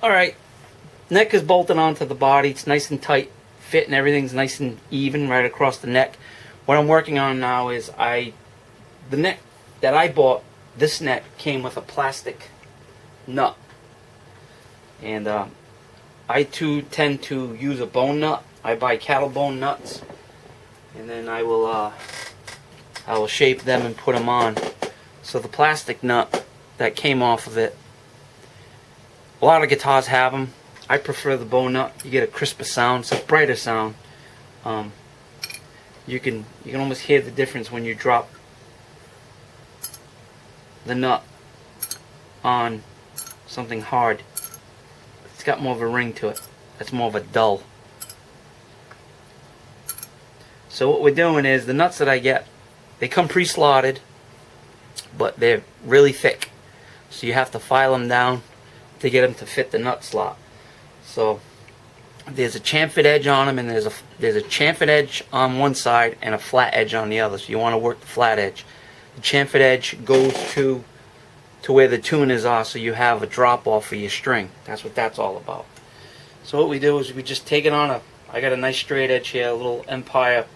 Alright, neck is bolted onto the body. It's nice and tight fit and everything's nice and even right across the neck. What I'm working on now is the neck that I bought, this neck came with a plastic nut. And I too tend to use a bone nut. I buy cattle bone nuts, and then I will shape them and put them on. So the plastic nut that came off of it, a lot of guitars have them. I prefer the bone nut. You get a crisper sound, it's a brighter sound. You can almost hear the difference when you drop the nut on something hard. It's got more of a ring to it. That's more of a dull. So what we're doing is, the nuts that I get, they come pre-slotted, but they're really thick. So you have to file them down to get them to fit the nut slot. So there's a chamfered edge on them, and there's a chamfered edge on one side and a flat edge on the other. So you want to work the flat edge. The chamfered edge goes to where the tuners are, so you have a drop off for your string. That's what that's all about. So what we do is we just take it on I got a nice straight edge here, a little Empire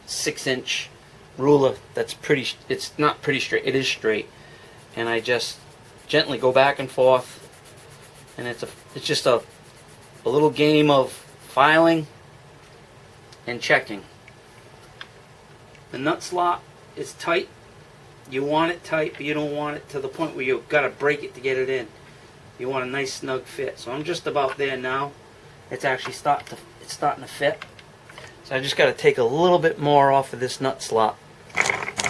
6-inch ruler that's it's not pretty straight, it is straight. And I just gently go back and forth, and it's just a little game of filing and checking. The nut slot is tight. You want it tight, but you don't want it to the point where you've got to break it to get it in. You want a nice snug fit. So I'm just about there now. It's actually starting to fit. So I just got to take a little bit more off of this nut slot. Got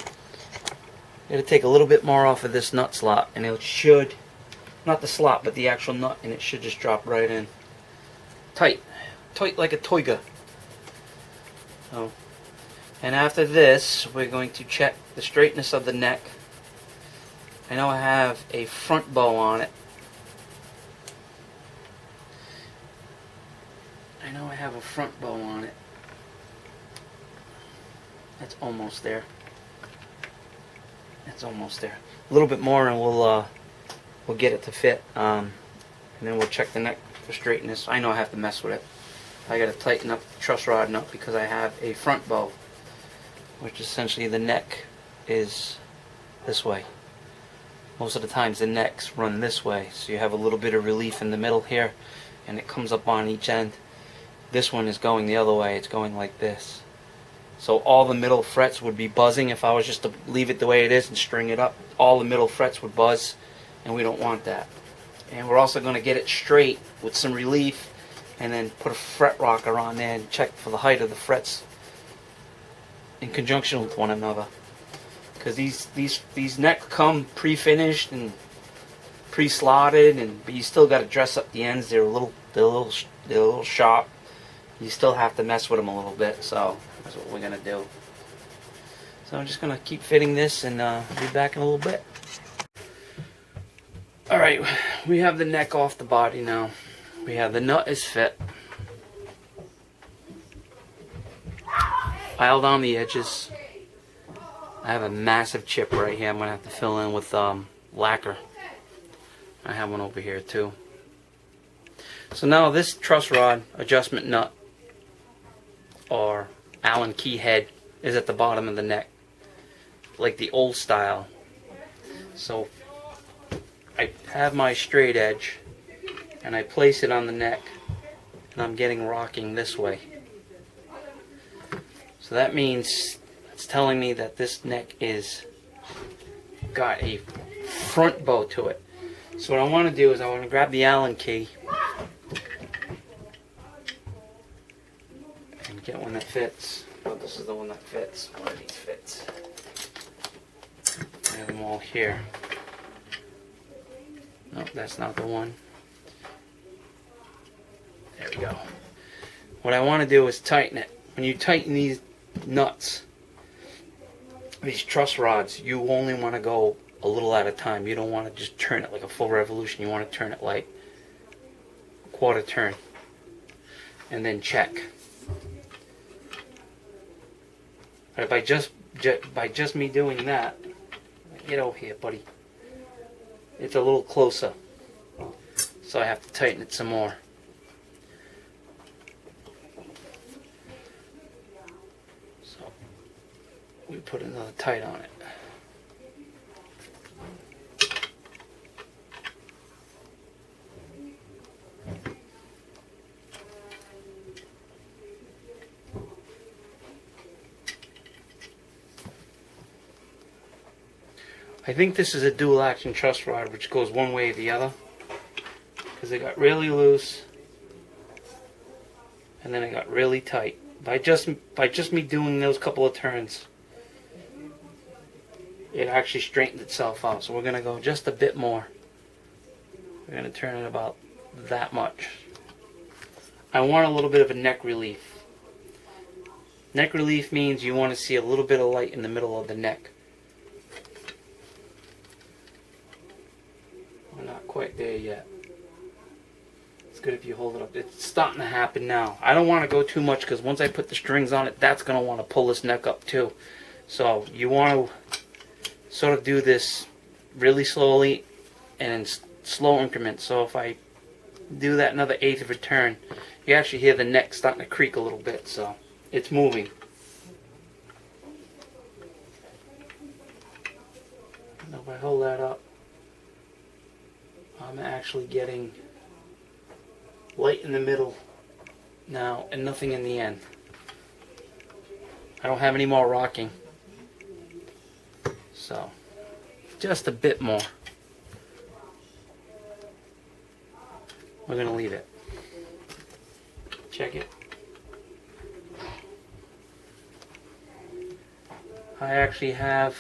to take a little bit more off of this nut slot, and it should, not the slot, but the actual nut, and it should just drop right in. Tight like a toiga. So, and after this, we're going to check the straightness of the neck. I know I have a front bow on it. That's almost there. A little bit more, and we'll get it to fit. And then we'll check the neck for straightness. I know I have to mess with it. I got to tighten up the truss rod nut because I have a front bow, which essentially the neck is this way. Most of the times the necks run this way, so you have a little bit of relief in the middle here, and it comes up on each end. This one is going the other way. It's going like this. So all the middle frets would be buzzing. If I was just to leave it the way it is and string it up, all the middle frets would buzz, and we don't want that. And we're also going to get it straight with some relief, and then put a fret rocker on there and check for the height of the frets in conjunction with one another. Because these necks come pre-finished and pre-slotted, but you still got to dress up the ends. They're a little sharp. You still have to mess with them a little bit. So that's what we're gonna do. So I'm just gonna keep fitting this, and be back in a little bit. All right, we have the neck off the body now. We have the nut is fit. File down the edges. I have a massive chip right here. I'm gonna have to fill in with lacquer. I have one over here too. So now this truss rod adjustment nut, or Allen key head, is at the bottom of the neck, like the old style. So I have my straight edge, and I place it on the neck, and I'm getting rocking this way. So that means it's telling me that this neck is got a front bow to it. So what I want to do is I want to grab the Allen key and get one that fits. Oh, this is the one that fits. One of these fits. I have them all here. No, that's not the one. There we go. What I want to do is tighten it. When you tighten these nuts, these truss rods, you only want to go a little at a time. You don't want to just turn it like a full revolution. You want to turn it like a quarter turn, and then check. But by just me doing that, get over here, buddy. It's a little closer. so I have to tighten it some more. So we put another tight on it. I think this is a dual action truss rod, which goes one way or the other, because it got really loose and then it got really tight by just me doing those couple of turns. It actually straightened itself out. So we're going to go just a bit more. We're going to turn it about that much. I want a little bit of a neck relief. Neck relief means you want to see a little bit of light in the middle of the neck. We're not quite there yet. It's good if you hold it up. It's starting to happen now. I don't want to go too much because once I put the strings on it, that's going to want to pull this neck up too. So you want to sort of do this really slowly and in slow increments. So if I do that another eighth of a turn, you actually hear the neck starting to creak a little bit. So it's moving. And if I hold that up, I'm actually getting light in the middle now and nothing in the end. I don't have any more rocking. So, just a bit more. We're going to leave it. Check it. I actually have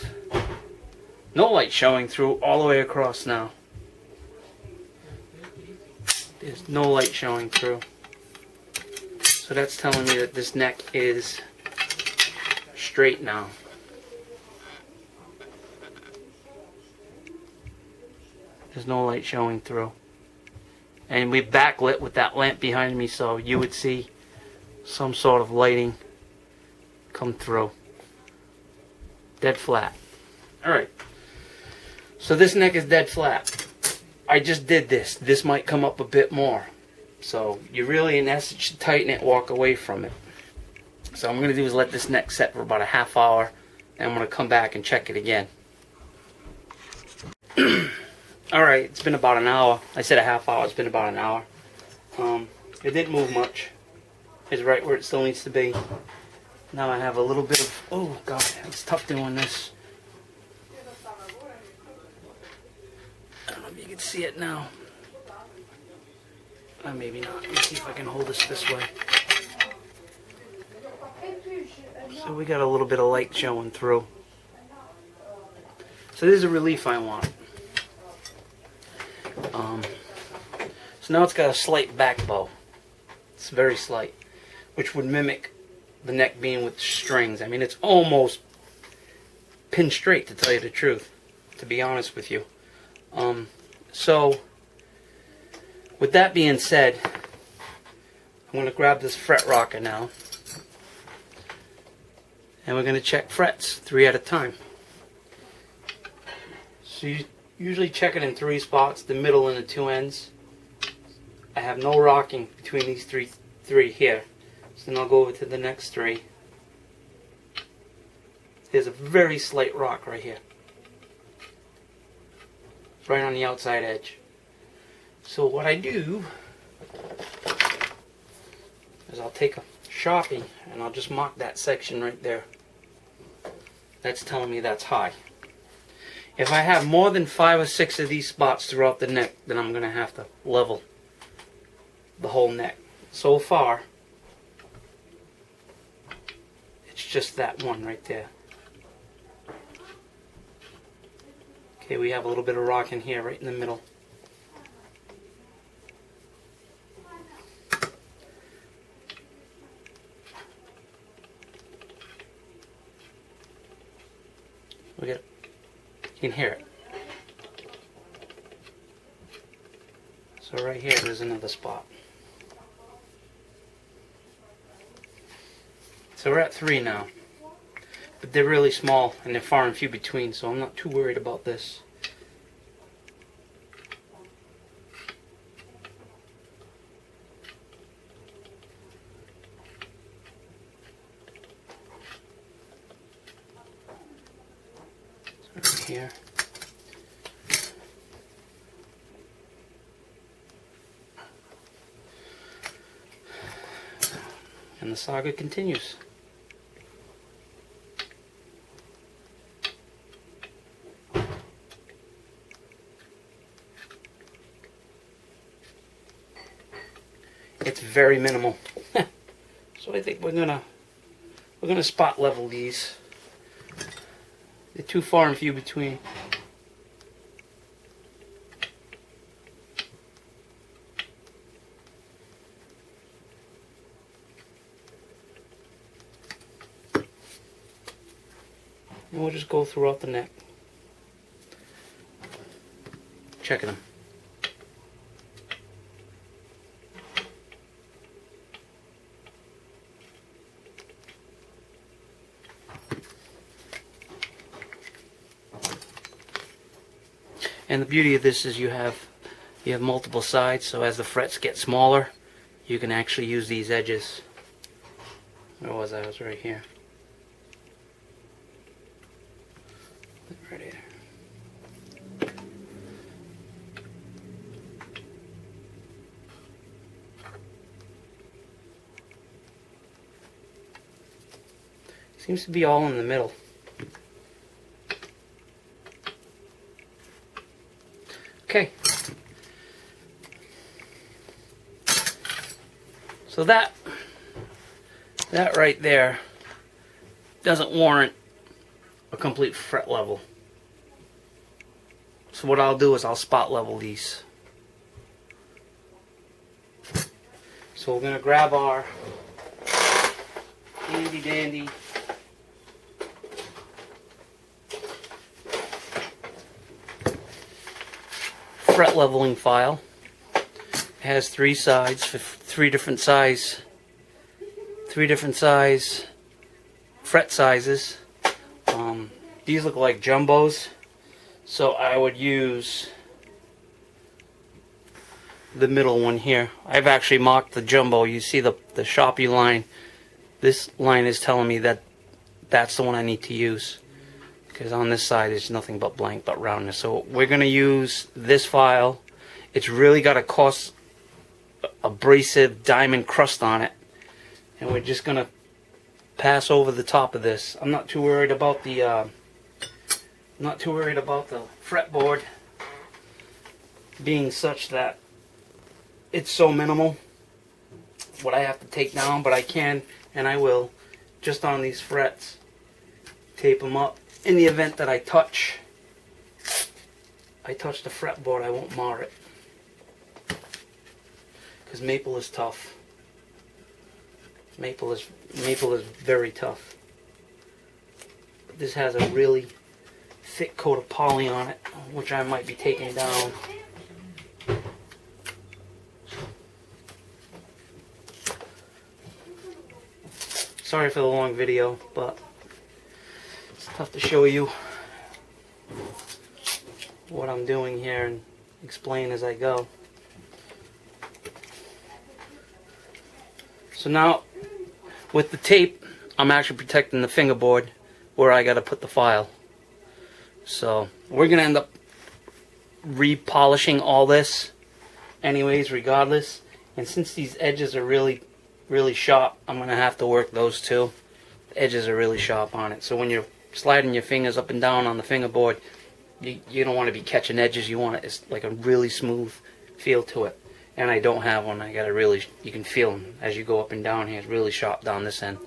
no light showing through all the way across now. There's no light showing through. So that's telling me that this neck is straight now. There's no light showing through. And we backlit with that lamp behind me, so you would see some sort of lighting come through. Dead flat. Alright. So this neck is dead flat. I just did this. This might come up a bit more. So you really, in essence, should tighten it, walk away from it. So what I'm going to do is let this neck set for about a half hour, and I'm going to come back and check it again. Alright, it's been about an hour. I said a half hour, it's been about an hour. It didn't move much. It's right where it still needs to be. Now I have a little bit of, oh god, it's tough doing this. I don't know if you can see it now. Maybe not. Let me see if I can hold this way. So we got a little bit of light showing through. So this is a relief I want. So now it's got a slight back bow. It's very slight, which would mimic the neck being with strings. I mean, it's almost pin straight, to tell you the truth, to be honest with you. So with that being said, I'm going to grab this fret rocker now, and we're going to check frets 3 at a time. So you usually check it in 3 spots, the middle and the 2 ends. I have no rocking between these three here. So then I'll go over to the next 3. There's a very slight rock right here. Right on the outside edge. So what I do is I'll take a Sharpie and I'll just mark that section right there. That's telling me that's high. If I have more than 5 or 6 of these spots throughout the neck, then I'm going to have to level the whole neck. So far, it's just that one right there. Okay, we have a little bit of rock in here, right in the middle. We get, you can hear it. So right here, there's another spot. So we're at 3 now. But they're really small and they're far and few between, so I'm not too worried about this. here. And the saga continues. It's very minimal. So I think we're gonna spot level these. They're too far and few between. And we'll just go throughout the neck, checking them. And the beauty of this is you have multiple sides, so as the frets get smaller, you can actually use these edges. Where was I? I was right here. Right here. Seems to be all in the middle. Okay. So that right there doesn't warrant a complete fret level. So what I'll do is I'll spot level these. So we're going to grab our handy dandy fret leveling file. It has 3 sides for 3 different size fret sizes. These look like jumbos, so I would use the middle one here. I've actually marked the jumbo. You see the Sharpie line. This line is telling me that that's the one I need to use, because on this side is nothing but blank but roundness. So we're going to use this file. It's really got a coarse abrasive diamond crust on it, and we're just going to pass over the top of this. I'm not too worried about the fretboard being such that it's so minimal what I have to take down, but I can and I will, just on these frets, tape them up. In the event that I touch the fretboard, I won't mar it, because maple is tough. Maple is very tough. This has a really thick coat of poly on it, which I might be taking down. Sorry for the long video, but it's tough to show you what I'm doing here and explain as I go. So now, with the tape, I'm actually protecting the fingerboard where I got to put the file. So we're going to end up repolishing all this anyways, regardless. And since these edges are really sharp, I'm going to have to work those too. The edges are really sharp on it. So when you're sliding your fingers up and down on the fingerboard, you don't want to be catching edges. You want it's like a really smooth feel to it. And I don't have one. I got you can feel them as you go up and down here. It's really sharp down this end.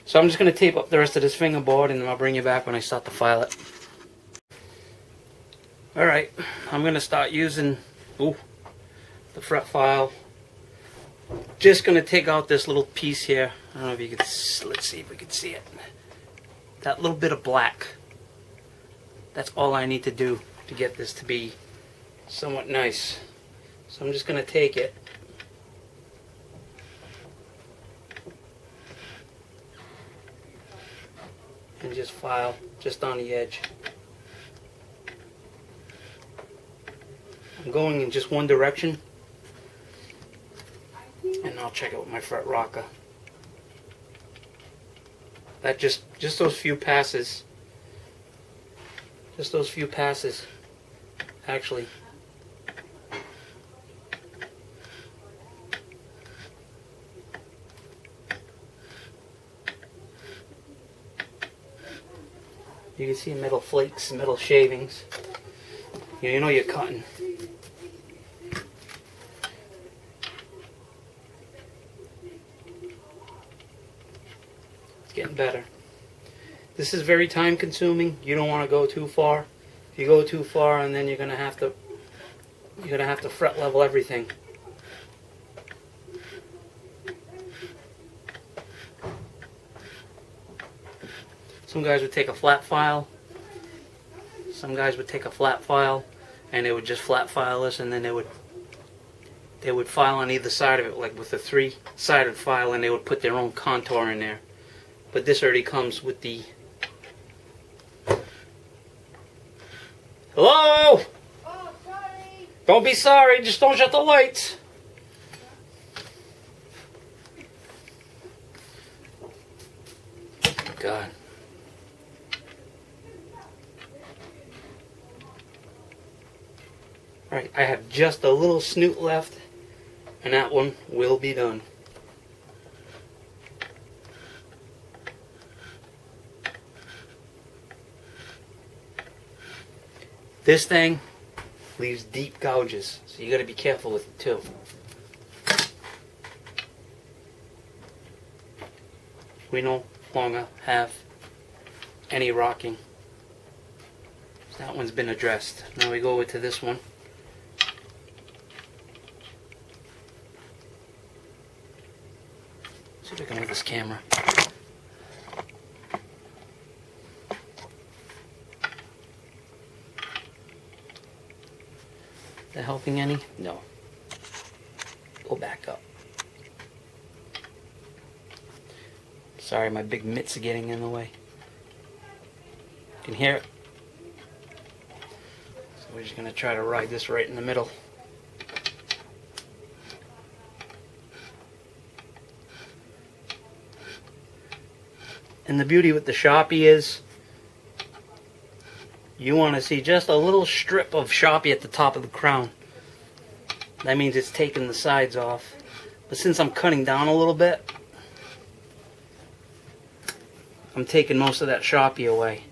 So I'm just going to tape up the rest of this fingerboard, and then I'll bring you back when I start to file it. Alright, I'm going to start using the fret file. Just going to take out this little piece here. I don't know if you can, let's see if we can see it. That little bit of black. That's all I need to do to get this to be somewhat nice. So I'm just going to take it and just file just on the edge. I'm going in just one direction, and I'll check it with my fret rocker. That just those few passes Just those few passes, actually. You can see metal flakes, metal shavings. You know you're cutting. It's getting better. This is very time consuming. You don't want to go too far. If you go too far, and then you're gonna have to fret level everything. Some guys would take a flat file. Some guys would take a flat file, and they would just flat file this, and then they would file on either side of it, like with a 3-sided file, and they would put their own contour in there. But this already comes with the. Hello? Oh, sorry. Don't be sorry. Just don't shut the lights. God. Alright, I have just a little snoot left, and that one will be done. This thing leaves deep gouges, so you got to be careful with it too. We no longer have any rocking. That one's been addressed. Now we go over to this one. See if I can move this camera. Is that helping any? No. Go back up. Sorry, my big mitts are getting in the way. You can hear it. So we're just going to try to ride this right in the middle. And the beauty with the Sharpie is you want to see just a little strip of Sharpie at the top of the crown. That means it's taking the sides off. But since I'm cutting down a little bit, I'm taking most of that Sharpie away.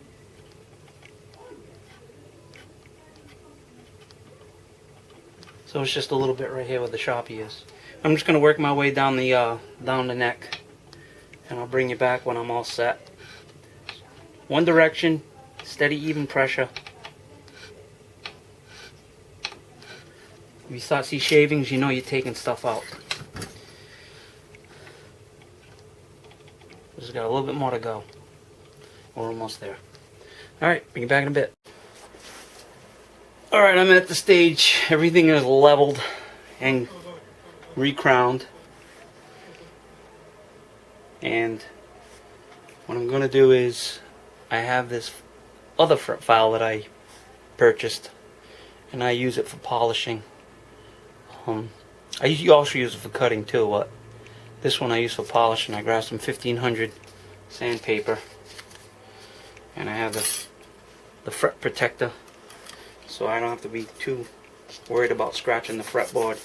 So it's just a little bit right here where the Sharpie is. I'm just going to work my way down the neck, and I'll bring you back when I'm all set. One direction, steady, even pressure. If you start to see shavings, you know you're taking stuff out. Just got a little bit more to go. We're almost there. Alright, bring you back in a bit. Alright, I'm at the stage. Everything is leveled and recrowned. And what I'm going to do is, I have this other fret file that I purchased, and I use it for polishing. I also use it for cutting too, but this one I use for polishing. I grabbed some 1500 sandpaper, and I have the fret protector, so I don't have to be too worried about scratching the fretboard.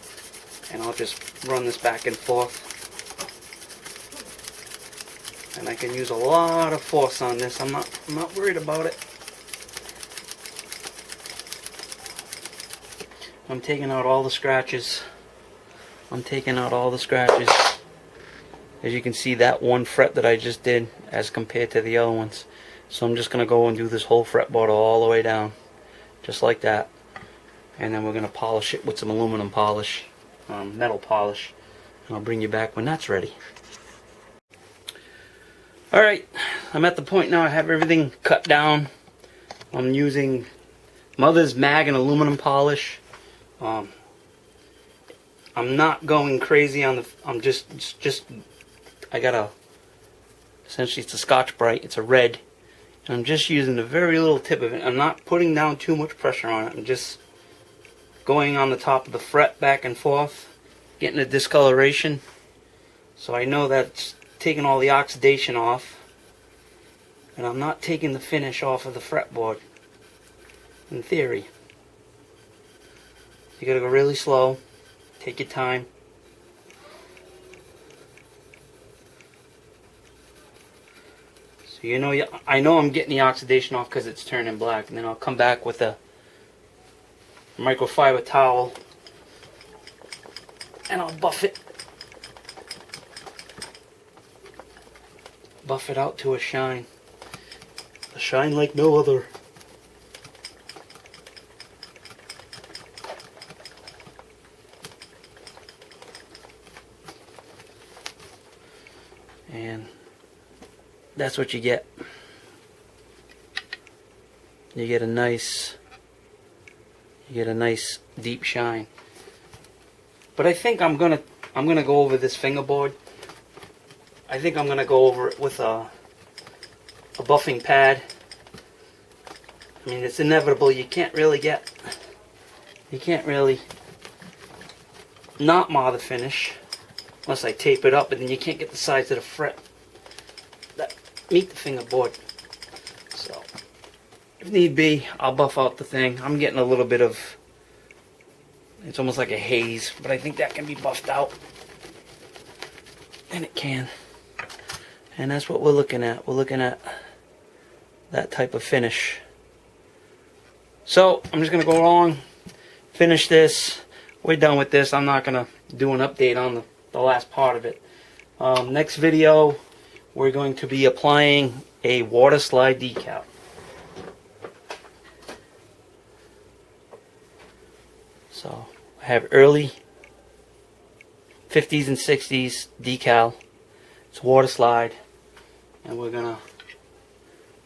And I'll just run this back and forth, and I can use a lot of force on this. I'm not worried about it. I'm taking out all the scratches. I'm taking out all the scratches. As you can see, that one fret that I just did as compared to the other ones. So I'm just going to go and do this whole fretboard all the way down, just like that. And then we're going to polish it with some aluminum polish, metal polish. And I'll bring you back when that's ready. Alright, I'm at the point now I have everything cut down. I'm using Mother's Mag and aluminum polish. I'm not going crazy on the. I'm just. I got a. Essentially, it's a Scotch Brite. It's a red, and I'm just using a very little tip of it. I'm not putting down too much pressure on it. I'm just going on the top of the fret back and forth, getting a discoloration. So I know that's taking all the oxidation off, and I'm not taking the finish off of the fretboard. In theory. You gotta go really slow. Take your time. So you know, I know I'm getting the oxidation off because it's turning black, and then I'll come back with a microfiber towel and I'll buff it out to a shine like no other. And that's what you get. You get a nice deep shine. But I think I'm gonna go over this fingerboard. I think I'm gonna go over it with a buffing pad. I mean, it's inevitable. You can't really not mar the finish unless I tape it up, and then you can't get the sides of the fret that meet the fingerboard. So if need be, I'll buff out the thing. I'm getting a little bit of, it's almost like a haze, but I think that can be buffed out. And it can. And that's what we're looking at. We're looking at that type of finish. So I'm just going to go along, finish this. We're done with this. I'm not going to do an update on the last part of it. Next video, we're going to be applying a water slide decal. So I have early 50s and 60s decal. It's water slide, and we're gonna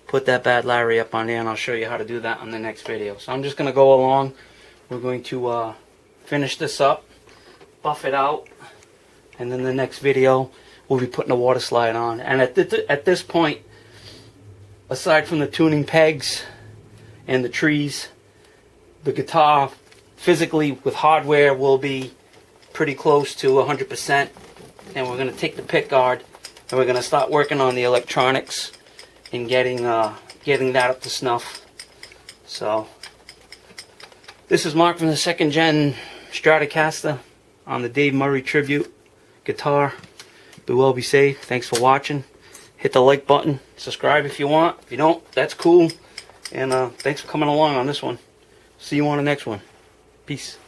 put that bad Larry up on there, and I'll show you how to do that on the next video. So I'm just gonna go along. We're going to finish this up, buff it out, and then the next video we'll be putting a water slide on. And at this point, aside from the tuning pegs and the trees, the guitar physically with hardware will be pretty close to 100%. And we're going to take the pick guard and we're going to start working on the electronics and getting that up to snuff. So this is Mark from the 2nd Gen Stratocaster on the Dave Murray tribute guitar. Be well, be safe. Thanks for watching. Hit the like button. Subscribe if you want. If you don't, that's cool. And thanks for coming along on this one. See you on the next one. Peace.